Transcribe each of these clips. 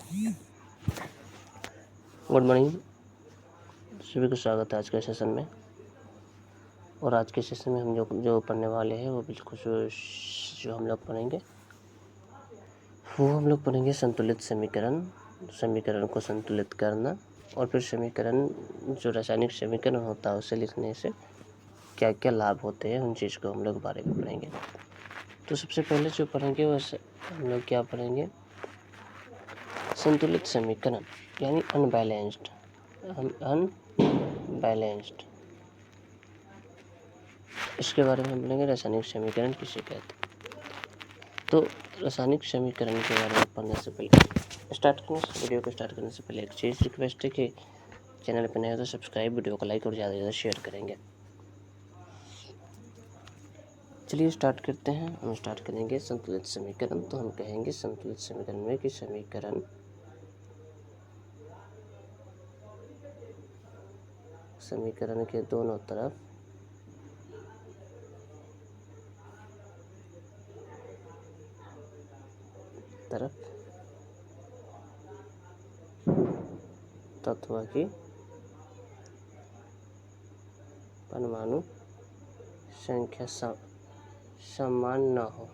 Good morning, सभी को स्वागत है आज के सेशन में। और आज के सेशन में हम जो पढ़ने वाले हैं वो बिल्कुल जो हम लोग पढ़ेंगे संतुलित समीकरण को संतुलित करना, और फिर समीकरण जो रासायनिक समीकरण होता है उसे लिखने से क्या क्या लाभ होते हैं उन चीज़ को हम लोग बारे में पढ़ेंगे। तो सबसे पहले जो पढ़ेंगे वो हम लोग क्या पढ़ेंगे, संतुलित समीकरण यानी अनबैलेंस्ड। इसके बारे में हम बोलेंगे रासायनिक समीकरण किसे कहते हैं। तो रासायनिक समीकरण के बारे में पढ़ने से पहले वीडियो को स्टार्ट करने से पहले एक चीज़ रिक्वेस्ट है कि चैनल पर नए हो तो सब्सक्राइब, वीडियो को लाइक और ज़्यादा से ज़्यादा शेयर करेंगे। चलिए स्टार्ट करते हैं। हम स्टार्ट करेंगे संतुलित समीकरण। तो हम कहेंगे संतुलित समीकरण में कि समीकरण के दोनों तरफ तत्व की परमाणु संख्या समान न हो।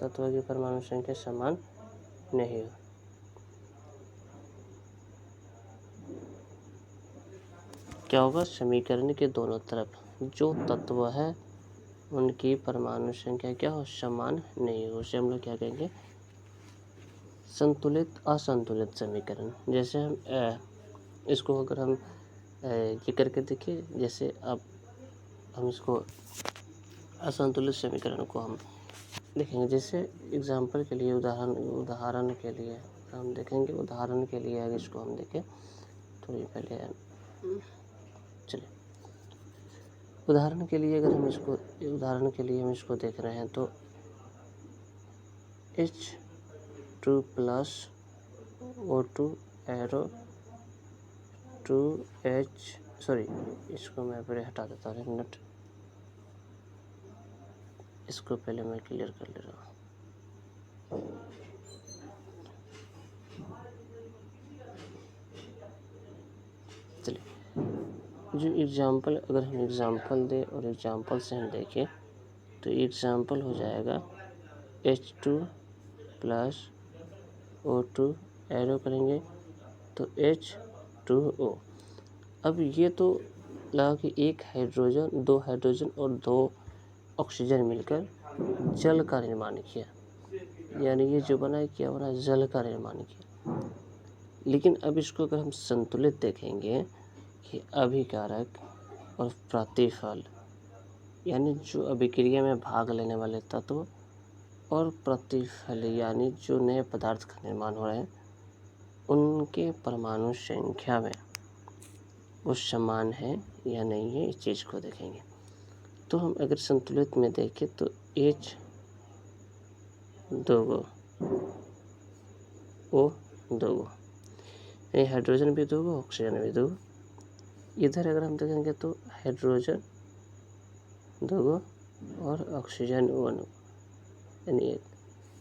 तत्व की परमाणु संख्या समान नहीं हो। क्या होगा, समीकरण के दोनों तरफ जो तत्व है उनकी परमाणु संख्या क्या हो, समान नहीं हो। उसे हम लोग क्या कहेंगे, संतुलित असंतुलित समीकरण। जैसे हम इसको अगर हम ये करके देखिए, जैसे अब हम इसको असंतुलित समीकरण को हम देखेंगे। जैसे एग्जाम्पल के लिए उदाहरण के लिए हम देखेंगे। उदाहरण के लिए अगर इसको हम देखें थोड़ी पहले, चलिए उदाहरण के लिए हम इसको देख रहे हैं तो H2 plus O2 arrow 2H, इसको मैं पहले हटा देता हूँ, एक मिनट, इसको पहले मैं क्लियर कर ले रहा हूँ। चलिए जो एग्जाम्पल, अगर हम एग्जाम्पल दें और एग्जाम्पल से हम देखें तो एग्जाम्पल हो जाएगा H2 प्लस O2 एरो करेंगे तो H2O। अब ये तो लगा कि एक हाइड्रोजन, दो हाइड्रोजन और दो ऑक्सीजन मिलकर जल का निर्माण किया, यानी ये जो बना है क्या बना, जल का निर्माण किया। लेकिन अब इसको अगर हम संतुलित देखेंगे कि अभिकारक और प्रतिफल, यानी जो अभिक्रिया में भाग लेने वाले तत्व और प्रतिफल यानी जो नए पदार्थ का निर्माण हो रहे हैं, उनके परमाणु संख्या में वो समान है या नहीं है, इस चीज़ को देखेंगे। तो हम अगर संतुलित में देखें तो H दो गो, O दो गो, हाइड्रोजन भी दो गो, ऑक्सीजन भी दो गो। इधर अगर हम देखेंगे तो हाइड्रोजन दो गो और ऑक्सीजन वन, यानी एक।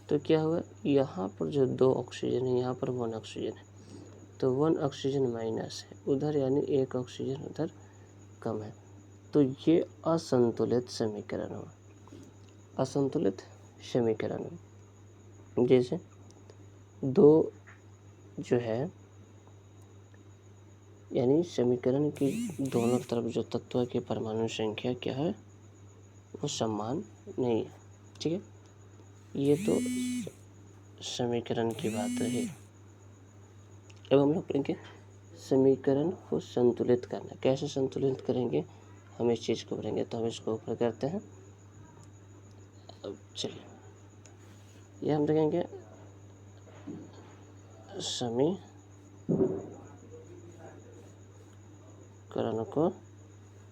तो क्या हुआ, यहाँ पर जो दो ऑक्सीजन है यहाँ पर वन ऑक्सीजन है, तो वन ऑक्सीजन माइनस है उधर, यानी एक ऑक्सीजन उधर कम है। तो ये असंतुलित समीकरण हुआ। असंतुलित समीकरण जैसे दो जो है, यानी समीकरण की दोनों तरफ जो तत्व की परमाणु संख्या क्या है वो समान नहीं है। ठीक है, ये तो समीकरण की बात रही। अब हम लोग पढ़ेंगे समीकरण को संतुलित करना। कैसे संतुलित करेंगे हम इस चीज़ को पढ़ेंगे। तो हम इसको ऊपर करते हैं। अब चलिए ये हम देखेंगे समीकरण को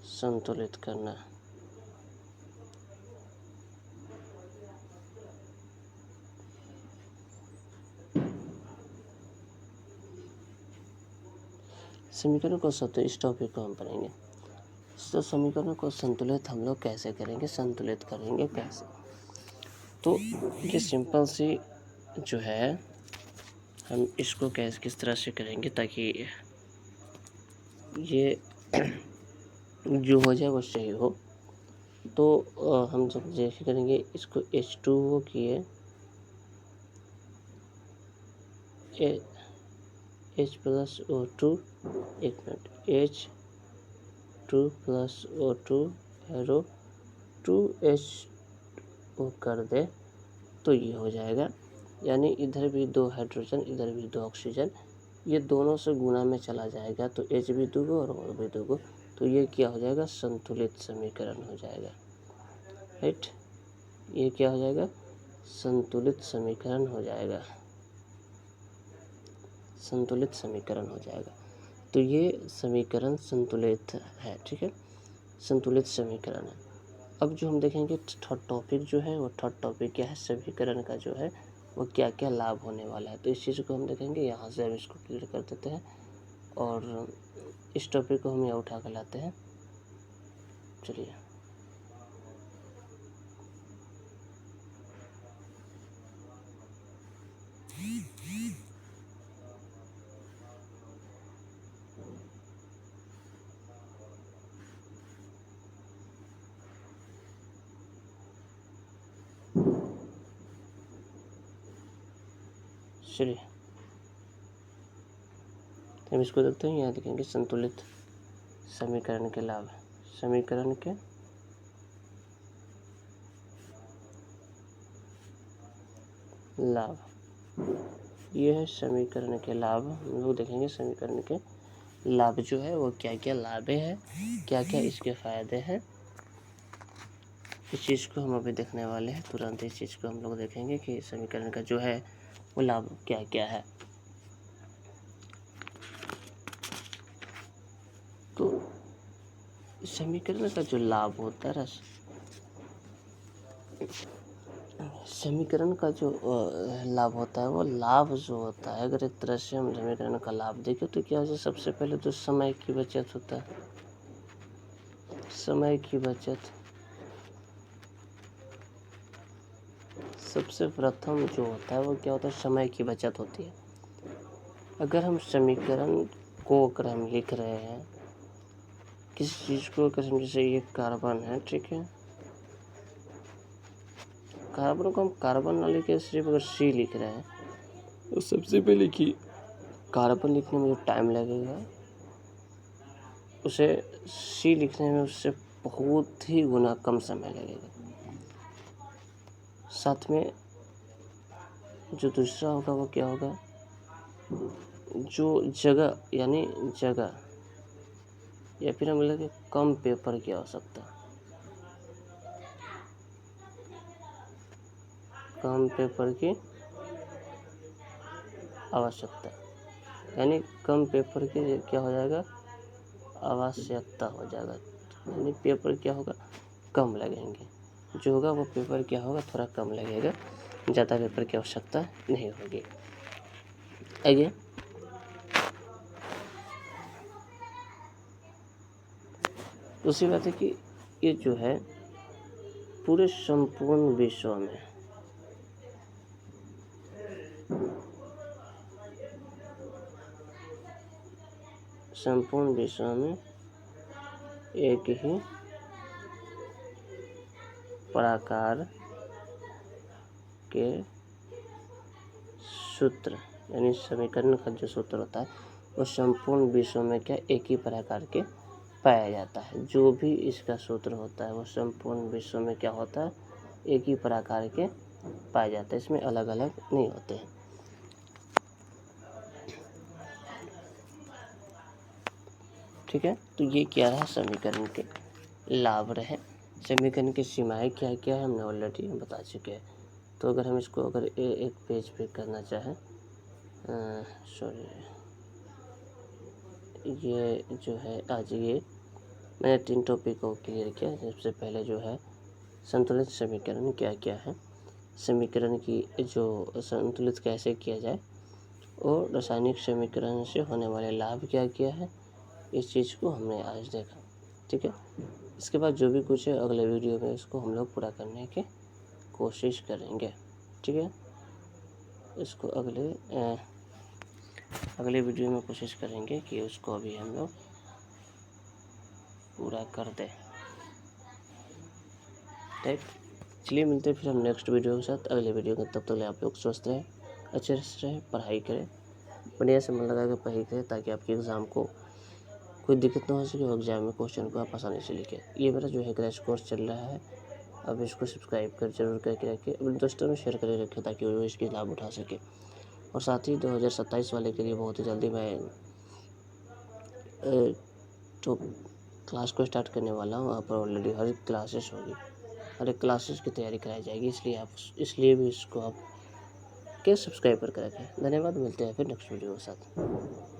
संतुलित करना। समीकरण को संतुलित, इस टॉपिक को हम पढ़ेंगे। तो समीकरण को संतुलित हम लोग कैसे करेंगे, संतुलित करेंगे कैसे। तो ये सिंपल सी जो है हम इसको किस तरह से करेंगे ताकि ये जो हो जाए वो सही हो। तो हम जब जैसे करेंगे इसको H2O किए H+O2, एक minute, H2+O2 arrow 2H O कर दे तो ये हो जाएगा। यानी इधर भी 2 हाइड्रोजन, इधर भी 2 ऑक्सीजन, ये दोनों से गुना में चला जाएगा तो H भी 2 और O भी 2, तो ये क्या हो जाएगा, संतुलित समीकरण हो जाएगा। राइट, ये क्या हो जाएगा, संतुलित समीकरण हो जाएगा, संतुलित समीकरण हो जाएगा। तो ये समीकरण संतुलित है, ठीक है, संतुलित समीकरण है। अब जो हम देखेंगे थर्ड टॉपिक जो है वो थर्ड टॉपिक क्या है, समीकरण का जो है वो क्या क्या लाभ होने वाला है, तो इस चीज़ को हम देखेंगे। यहाँ से हम इसको क्लियर कर देते हैं और इस टॉपिक को हम यहाँ उठा कर लाते हैं। चलिए, चलिए हम इसको देखते हैं। यहाँ देखेंगे संतुलित समीकरण के लाभ, समीकरण के लाभ, ये है समीकरण के लाभ। हम लोग देखेंगे समीकरण के लाभ जो है वो क्या क्या लाभ है, क्या क्या इसके फायदे हैं, इस चीज़ को हम अभी देखने वाले हैं। तुरंत इस चीज़ को हम लोग देखेंगे कि समीकरण का जो है वो लाभ क्या क्या है। तो समीकरण का जो लाभ होता है, समीकरण का जो लाभ होता है, वो लाभ जो होता है, अगर एक तरह से हम समीकरण का लाभ देखें तो क्या है, सबसे पहले तो समय की बचत होता है, समय की बचत सबसे प्रथम जो होता है वो क्या होता है, समय की बचत होती है। अगर हम समीकरण को अगर हम लिख रहे हैं किसी चीज़ को, अगर हम जैसे ये कार्बन है, ठीक है, कार्बन को हम कार्बन ना लिखे सिर्फ अगर सी लिख रहे हैं तो सबसे पहले कि कार्बन लिखने में जो टाइम लगेगा उसे सी लिखने में उससे बहुत ही गुना कम समय लगेगा। साथ में जो दूसरा होगा वो क्या होगा, जो जगह यानी जगह या फिर हम बोले कि कम पेपर की आवश्यकता, कम पेपर की आवश्यकता, यानी कम पेपर की क्या हो जाएगा, आवश्यकता हो जाएगा। यानी पेपर क्या होगा, कम लगेंगे, जो होगा वो पेपर क्या होगा, थोड़ा कम लगेगा, ज़्यादा पेपर की आवश्यकता नहीं होगी। आइए दूसरी बात है कि ये जो है पूरे संपूर्ण विश्व में एक ही प्रकार के सूत्र, यानी समीकरण का जो सूत्र होता है वो संपूर्ण विश्व में क्या एक ही प्रकार के पाया जाता है। जो भी इसका सूत्र होता है वो संपूर्ण विश्व में क्या होता है, एक ही प्रकार के पाए जाते हैं, इसमें अलग अलग नहीं होते हैं। ठीक है, तो ये क्या रहा, समीकरण के लाभ रहे। समीकरण की सीमाएं क्या क्या है हमने ऑलरेडी बता चुके हैं। तो अगर हम इसको अगर एक पेज पे करना चाहें, सॉरी, ये जो है आज ये मैंने 3 टॉपिक को क्लियर किया। सबसे पहले जो है संतुलित समीकरण क्या क्या है, समीकरण की जो संतुलित कैसे किया जाए, और रासायनिक समीकरण से होने वाले लाभ क्या क्या है, इस चीज़ को हमने आज देखा। ठीक है, इसके बाद जो भी कुछ है अगले वीडियो में इसको हम लोग पूरा करने की कोशिश करेंगे। ठीक है। इसको अगले वीडियो में कोशिश करेंगे कि उसको अभी हम लोग पूरा कर दें। ठीक, चलिए मिलते हैं फिर हम नेक्स्ट वीडियो के साथ, अगले वीडियो में। तब तक आप लोग स्वस्थ रहें, अच्छे से रहें, पढ़ाई करें, बढ़िया से मन लगा के पढ़ाई करें, ताकि आपके एग्ज़ाम को कोई दिक्कत ना हो सके और एग्ज़ाम में क्वेश्चन को आप आसानी से लिखें। ये मेरा जो है क्रैश कोर्स चल रहा है, अब इसको सब्सक्राइब कर जरूर करके रखें, अपने दोस्तों में शेयर करके रखें, ताकि वो इसकी लाभ उठा सके। और साथ ही 2027 वाले के लिए बहुत ही जल्दी मैं तो क्लास को स्टार्ट करने वाला हूँ। वहाँ पर ऑलरेडी हर क्लासेस होगी, हर एक क्लासेस की तैयारी कराई जाएगी, इसलिए भी इसको आप के सब्सक्राइब करके रखें। धन्यवाद, मिलते हैं फिर नेक्स्ट वीडियो के साथ।